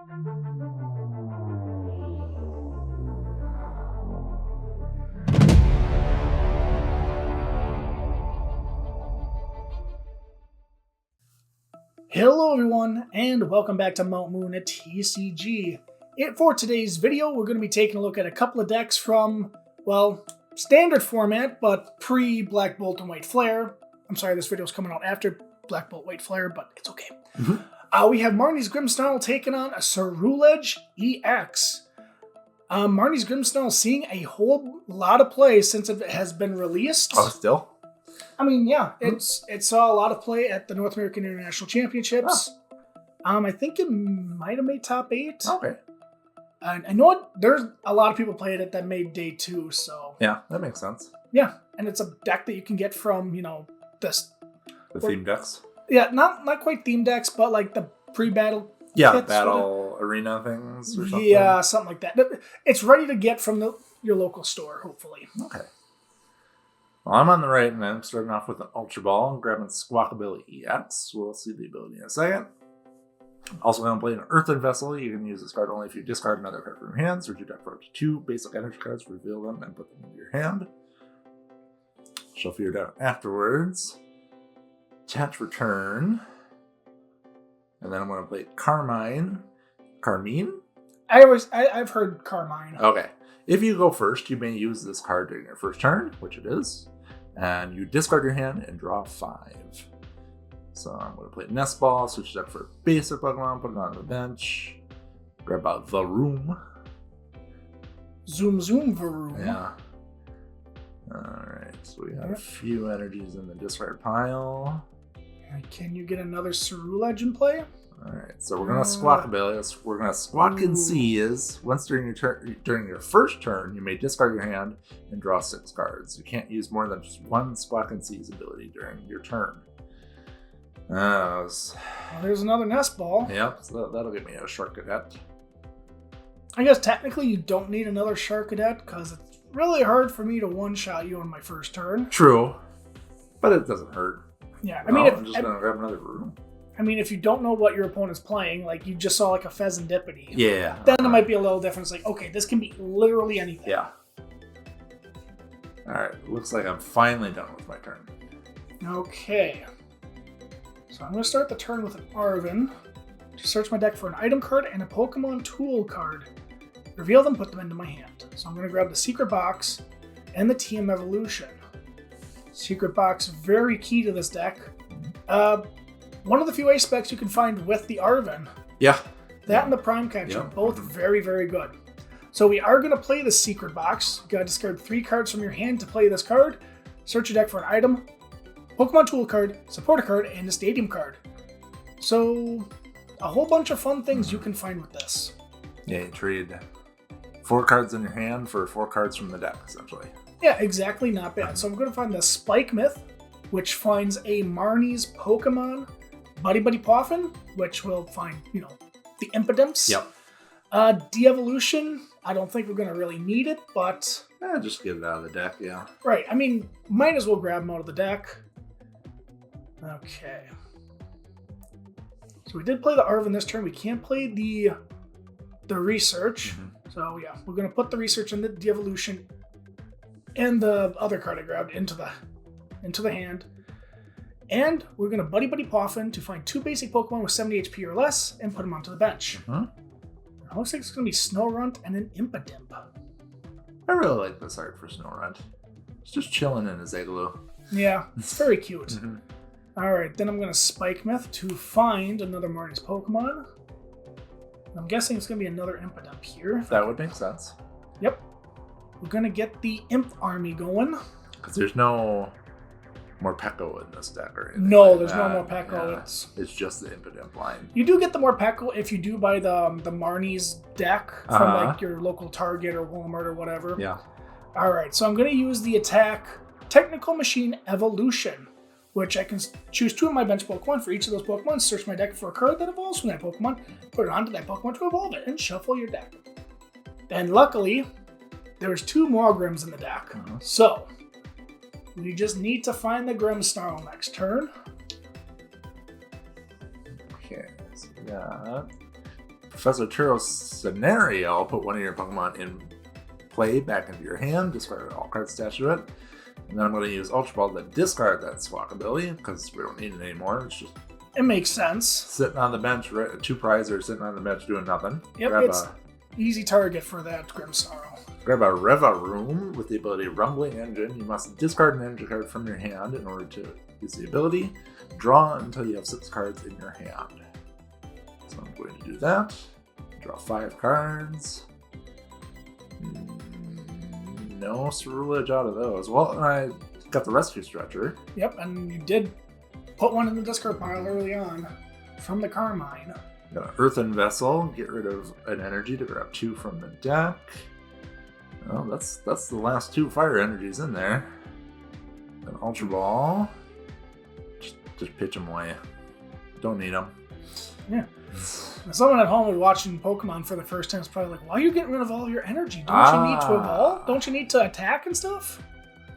Hello everyone, and welcome back to Mount Moon at TCG. For today's video, we're going to be taking a look at a couple of decks from, well, standard format, but pre-Black Bolt and White Flare. I'm sorry, this video is coming out after Black Bolt, White Flare, but it's okay. We have Marnie's Grimmsnarl taking on a Ceruledge EX. Marnie's Grimmsnarl seeing a whole lot of play since it has been released. Oh, still? I mean, yeah, it saw a lot of play at the North American International Championships. I think it might have made top 8. Okay. And I know there's a lot of people played it that made day 2, so... Yeah, that makes sense. Yeah, and it's a deck that you can get from, you know, this... The theme decks? Yeah, not quite theme decks, but like the pre-battle kits, battle arena things or something? Yeah, something like that. It's ready to get from your local store, hopefully. Okay. Well, I'm on the right, and I'm starting off with an Ultra Ball and grabbing Squawkabilly EX. We'll see the ability in a second. Also going to play an Earthen Vessel. You can use this card only if you discard another card from your hand. Search your deck for up to 2 basic energy cards, reveal them, and put them into your hand. Shuffle your deck afterwards. Attach return. And then I'm going to play Carmine. Carmine? I've heard Carmine. Okay. If you go first, you may use this card during your first turn, which it is. And you discard your hand and draw 5. So I'm going to play Nest Ball, switch it up for a basic Pokemon, put it on the bench. Grab out the room. Zoom Varoom. Yeah. Alright, so we have a few energies in the discard pile. Can you get another Ceruledge in play? Alright, so we're going to Squawkabilly. We're going to Squawk and Seize. Once during your first turn, you may discard your hand and draw 6 cards. You can't use more than just one Squawk and Seize ability during your turn. There's another Nest Ball. Yep, so that'll give me a Shark Cadet. I guess technically you don't need another Shark Cadet because it's really hard for me to one-shot you on my first turn. True, but it doesn't hurt. Yeah, I'm just going to grab another room. I mean, if you don't know what your opponent's playing, like you just saw like a Pheasantipity. Yeah. Then it might be a little different. It's like, okay, this can be literally anything. Yeah. Alright, looks like I'm finally done with my turn. Okay. So I'm going to start the turn with an Arven. To search my deck for an item card and a Pokemon tool card. Reveal them, put them into my hand. So I'm going to grab the Secret Box and the TM Evolution. Secret Box, very key to this deck. One of the few aspects you can find with the Arven. Yeah. That and the Prime Catcher, both very, very good. So we are going to play the Secret Box. You got to discard 3 cards from your hand to play this card. Search your deck for an item, Pokemon tool card, supporter card, and a stadium card. So a whole bunch of fun things you can find with this. Yeah, you trade 4 cards in your hand for 4 cards from the deck, essentially. Yeah, exactly, not bad. So I'm going to find the Spike Myth, which finds a Marnie's Pokemon, Buddy Poffin, which will find, you know, the Impidimps. Yep. De-Evolution, I don't think we're going to really need it, but... just get it out of the deck, yeah. Right, I mean, might as well grab them out of the deck. Okay. So we did play the Arven this turn. We can't play the Research. So yeah, we're going to put the Research and the De-Evolution and the other card I grabbed into the hand. And we're going to Buddy Poffin to find 2 basic Pokemon with 70 HP or less and put them onto the bench. It looks like it's going to be Snorunt and an Impidimp. I really like this art for Snorunt. It's just chilling in his igloo. Yeah, it's very cute. Alright, then I'm going to Spike Myth to find another Marnie's Pokemon. I'm guessing it's going to be another Impidimp here. That would make sense. Yep. We're going to get the Imp Army going. Because there's no Morpeko in this deck or anything. No, there's no Morpeko. Yeah, it's just the Impidimp line. You do get the Morpeko if you do buy the Marnie's deck from like your local Target or Walmart or whatever. Yeah. Alright, so I'm going to use the attack Technical Machine Evolution, which I can choose 2 of my bench Pokemon. For each of those Pokemon, search my deck for a card that evolves from that Pokemon, put it onto that Pokemon to evolve it, and shuffle your deck. And luckily, there's 2 more Grims in the deck. So, we just need to find the Grimmsnarl next turn. Okay, so we got Professor Turo's Scenario, put one of your Pokemon in play back into your hand, discard all cards attached to it. And then I'm going to use Ultra Ball to discard that Squawk ability because we don't need it anymore. It's just It makes sense. sitting on the bench, two prizers sitting on the bench doing nothing. Yep, it's easy target for that Grimmsnarl. Grab a Revaroom with the ability Rumbling Engine. You must discard an energy card from your hand in order to use the ability. Draw until you have 6 cards in your hand. So I'm going to do that. Draw 5 cards. No Ceruledge out of those. Well, and I got the Rescue Stretcher. Yep, and you did put one in the discard pile early on from the Carmine. Got an Earthen Vessel. Get rid of an energy to grab 2 from the deck. Oh, that's the last 2 fire energies in there. An Ultra Ball. Just pitch them away. Don't need them. Yeah. Someone at home watching Pokemon for the first time is probably like, why are you getting rid of all your energy? Don't you need to evolve? Don't you need to attack and stuff?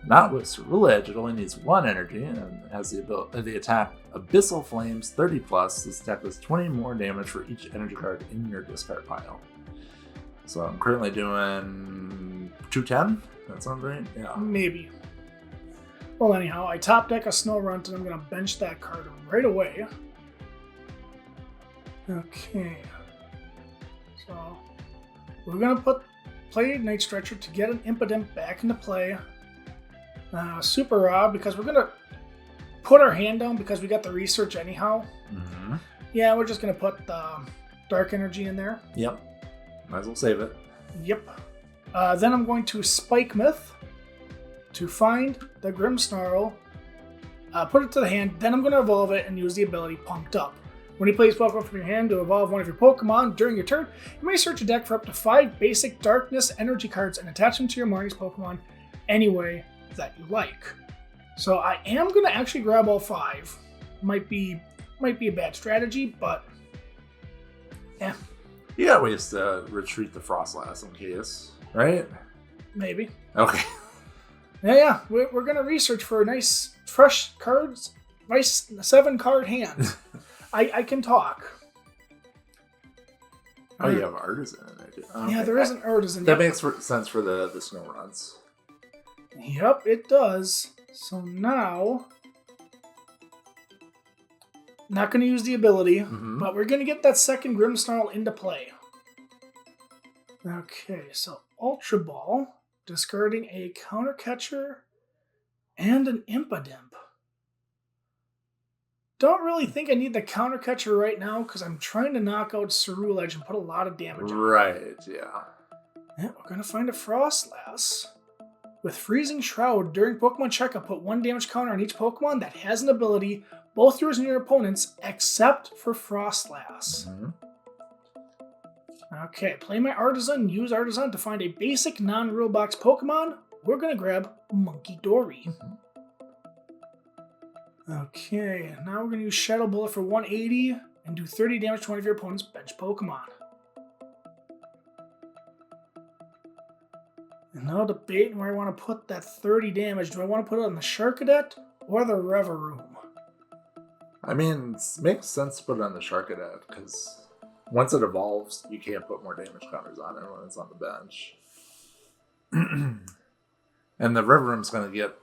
Not with Ceruledge. It only needs 1 energy and has the ability the attack Abyssal Flames 30+. This attack does 20 more damage for each energy card in your discard pile. So I'm currently doing 210. That sounds right? Yeah. Maybe. Well, anyhow, I top deck a Snorunt and I'm going to bench that card right away. Okay. So we're going to play Night Stretcher to get an Impidimp back into play. Super Rod, because we're going to put our hand down because we got the research anyhow. Mm-hmm. Yeah, we're just going to put Dark Energy in there. Yep. Might as well save it. Yep. Then I'm going to Spike Myth to find the Grimmsnarl, put it to the hand, then I'm going to evolve it and use the ability Pumped Up. When you place Pokemon from your hand to evolve one of your Pokemon during your turn, you may search a deck for up to 5 basic Darkness energy cards and attach them to your Marnie's Pokemon any way that you like. So I am going to actually grab all 5. Might be a bad strategy, but yeah. You got ways to retreat the Frostlass in case, right? Maybe. Okay. Yeah. We're going to research for nice, fresh cards. Nice 7-card hand. I can talk. Oh, you have Artisan in there, too. Okay. Yeah, there is an Artisan. That makes sense for the Snoruns. Yep, it does. So now, not going to use the ability, but we're going to get that second Grimmsnarl into play. Okay, so Ultra Ball, discarding a Counter Catcher and an Impidimp. Don't really think I need the Counter Catcher right now because I'm trying to knock out Ceruledge and put a lot of damage on it. Right, yeah. Yeah, we're going to find a Frostlass. With Freezing Shroud, during Pokemon checkup, put 1 damage counter on each Pokemon that has an ability, both yours and your opponent's, except for Frostlass. Okay, play my Artisan, use Artisan to find a basic non-rule box Pokemon. We're going to grab Monkey Dory. Okay, now we're going to use Shadow Bullet for 180 and do 30 damage to one of your opponent's bench Pokemon. And now debating where I want to put that 30 damage. Do I want to put it on the Sharkadet or the Revaroom? I mean, it makes sense to put it on the Sharkadet, because once it evolves, you can't put more damage counters on it when it's on the bench. And the Revaroom's going to get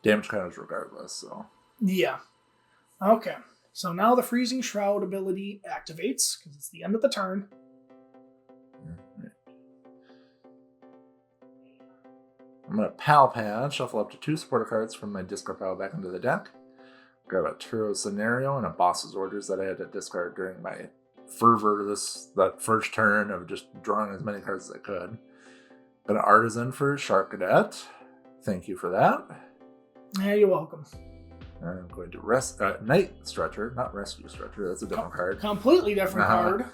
damage counters regardless, so... Yeah. Okay. So now the Freezing Shroud ability activates, because it's the end of the turn. I'm going to Pal Pad, shuffle up to 2 supporter cards from my discard pile back into the deck. Grab a Turo's Scenario and a Boss's Orders that I had to discard during my fervor that first turn of just drawing as many cards as I could. Got an Artisan for Sharkadet. Thank you for that. Yeah, you're welcome. I'm going to Night Stretcher, not Rescue Stretcher. That's a different card. Completely different card.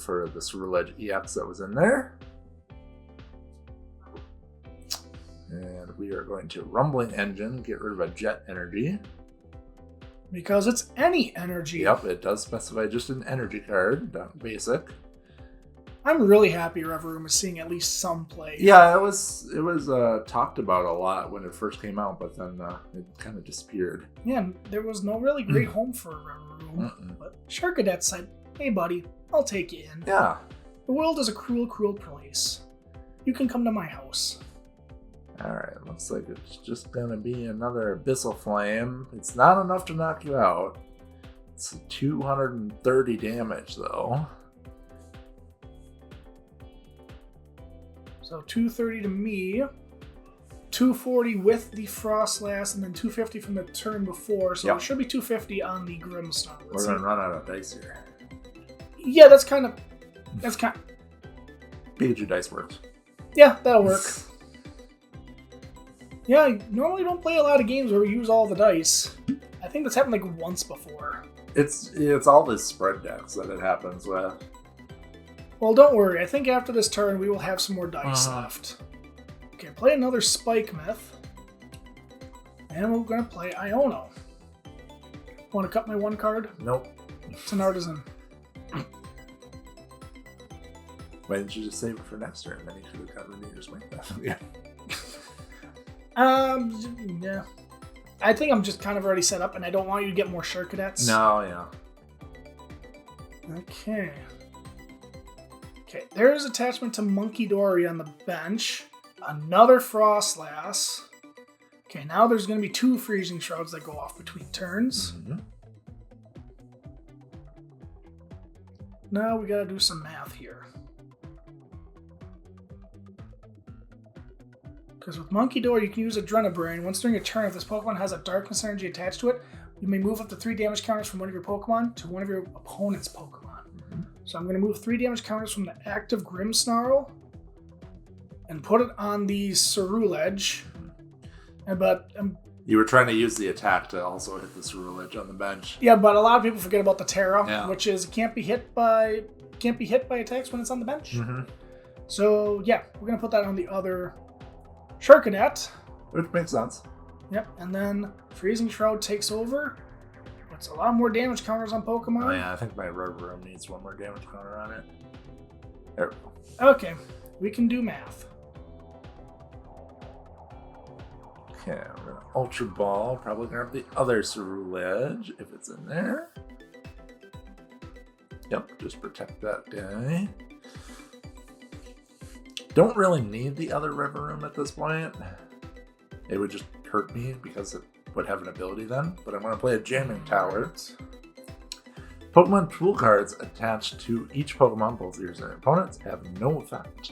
For the Ceruledge EX that was in there. And we are going to Rumbling Engine, get rid of a Jet Energy. Because it's any energy. Yep, it does specify just an energy card, not basic. I'm really happy Revaroom is seeing at least some play. Yeah, it was talked about a lot when it first came out, but then it kind of disappeared. Yeah, there was no really great home for Revaroom. But Sharkadet said, hey buddy, I'll take you in. Yeah. The world is a cruel, cruel place. You can come to my house. Alright, looks like it's just gonna be another Abyssal Flame. It's not enough to knock you out. It's 230 damage, though. So 230 to me. 240 with the Frostlass, and then 250 from the turn before. So it should be 250 on the Grimmsnarl. We're gonna run out of dice here. Yeah, that's kind of... Pikachu dice works. Yeah, that'll work. Yeah, I normally don't play a lot of games where we use all the dice. I think that's happened like once before. It's all the spread decks that it happens with. Well, don't worry. I think after this turn we will have some more dice left. Okay, play another Spike Myth. And we're going to play Iono. Want to cut my one card? Nope. It's an Artisan. Why didn't you just save it for next turn? Then you should have got rid of your Spike Myth. Yeah. Yeah. I think I'm just kind of already set up, and I don't want you to get more Shark Cadets. No, yeah. Okay. Okay, there's attachment to Monkey Dory on the bench. Another Frostlass. Okay, now there's going to be 2 Freezing Shrouds that go off between turns. Mm-hmm. Now we got to do some math here. Because with Monkey Dory, you can use Adrenabrain. Once during a turn, if this Pokemon has a Darkness energy attached to it, you may move up to 3 damage counters from one of your Pokemon to one of your opponent's Pokemon. Mm-hmm. So I'm going to move 3 damage counters from the active Grimmsnarl and put it on the Ceruledge. But you were trying to use the attack to also hit the Ceruledge on the bench. Yeah, but a lot of people forget about the Terra, which is can't be hit by attacks when it's on the bench. Mm-hmm. So yeah, we're gonna put that on the other Sharkadet. Which makes sense. Yep, and then Freezing Shroud takes over. Puts a lot more damage counters on Pokemon. Oh yeah, I think my Rubber Room needs 1 more damage counter on it. There we go. Okay, we can do math. Okay, we're gonna Ultra Ball. Probably grab the other Ceruledge if it's in there. Yep, just protect that guy. Don't really need the other River Room at this point. It would just hurt me because it would have an ability then. But I'm going to play a Jamming Tower. Pokemon tool cards attached to each Pokemon, both yours and opponents, have no effect.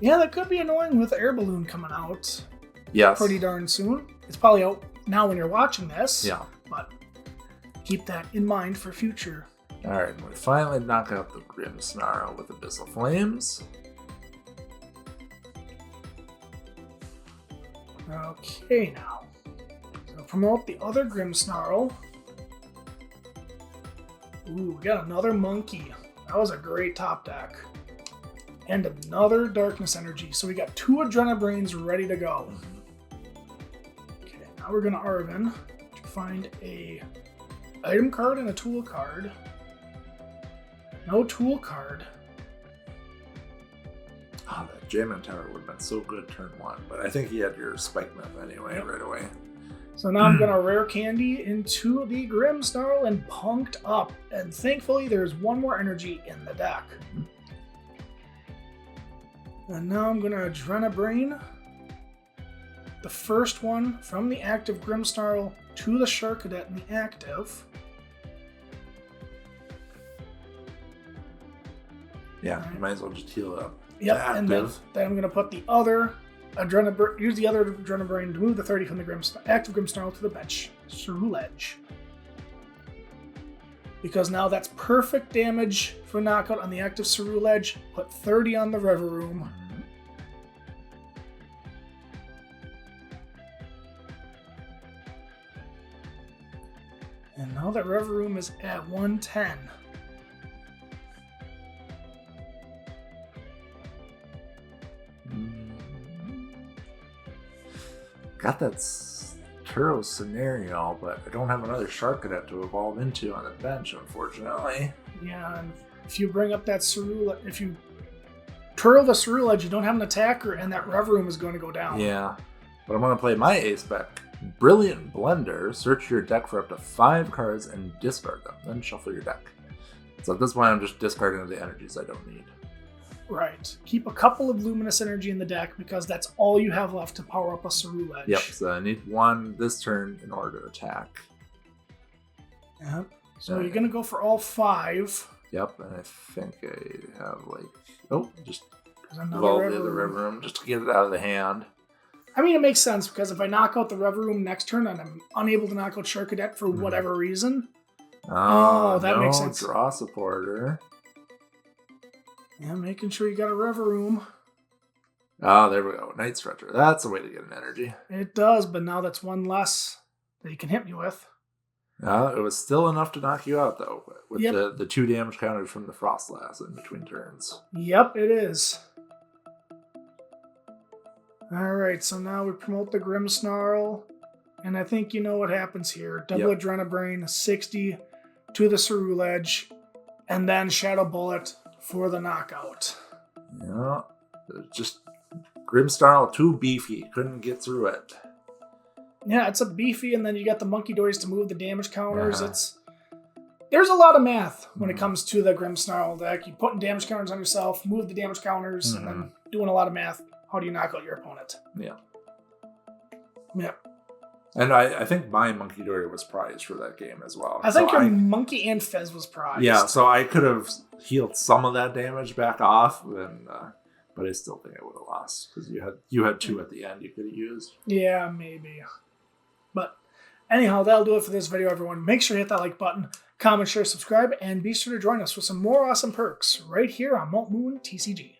Yeah, that could be annoying with Air Balloon coming out. Yes. Pretty darn soon. It's probably out now when you're watching this. Yeah. But keep that in mind for future. Alright, we finally knock out the Grimmsnarl with Abyssal Flames. Okay, now. So promote the other Grimmsnarl. Ooh, we got another Monkey. That was a great top deck. And another Darkness Energy. So we got 2 Adrenabrains ready to go. Okay, now we're going to Arvin to find a item card and a tool card. No tool card. Oh, that Jamming Tower would have been so good turn 1, but I think he had your Spike Myth anyway, right away. So now I'm going to Rare Candy into the Grimmsnarl and Punked up. And thankfully there's 1 more energy in the deck. And now I'm going to Adrenabrain the first one from the active Grimmsnarl to the Sharkadet in the active. Yeah, you might as well just heal it up. Yep, and then I'm going to put the other use the other Adrenabrain to move the 30 from the active Grimmsnarl to the bench, Ceruledge. Because now that's perfect damage for knockout on the active Ceruledge. Put 30 on the River Room. And now that River Room is at 110. Got that Turo scenario, but I don't have another Sharkadet to evolve into on the bench, unfortunately. Yeah, and if you bring up that Ceruledge, if you twirl the Ceruledge, you don't have an attacker, and that River Room is going to go down. Yeah, but I'm going to play my Ace spec Brilliant Blender. Search your deck for up to 5 cards and discard them. Then shuffle your deck. So at this point, I'm just discarding the energies I don't need. Right. Keep a couple of Luminous Energy in the deck because that's all you have left to power up a Ceruledge. Yep, so I need 1 this turn in order to attack. Yep. So you're going to go for all 5. Yep, and I think I have just another evolve Rev the other Room. Rev Room just to get it out of the hand. I mean, it makes sense because if I knock out the Rev Room next turn and I'm unable to knock out Shark Cadet for whatever reason. Oh, that makes sense. Draw supporter. Yeah, making sure you got a Rev Room. Oh, there we go. Night Stretcher. That's a way to get an energy. It does, but now that's 1 less that you can hit me with. It was still enough to knock you out, though, with Yep. the 2 damage counters from the Frost Lass in between turns. Yep, it is. Alright, so now we promote the Grimmsnarl. And I think you know what happens here. Double Adrenabrain, 60 to the Ceruledge, and then Shadow Bullet for the knockout. Yeah, just Grimmsnarl too beefy. Couldn't get through it. Yeah, it's a beefy, and then you got the Monkey Dories to move the damage counters. Yeah. There's a lot of math when it comes to the Grimmsnarl deck. You putting damage counters on yourself, move the damage counters, and then doing a lot of math. How do you knock out your opponent? Yeah. Yeah. And I think my Monkey Dory was prized for that game as well. I think your Monkey and Fez was prized. Yeah, so I could have healed some of that damage back off, but I still think I would have lost because you had 2 at the end you could have used. Yeah, maybe. But anyhow, that'll do it for this video, everyone. Make sure to hit that like button, comment, share, subscribe, and be sure to join us for some more awesome perks right here on Mount Moon TCG.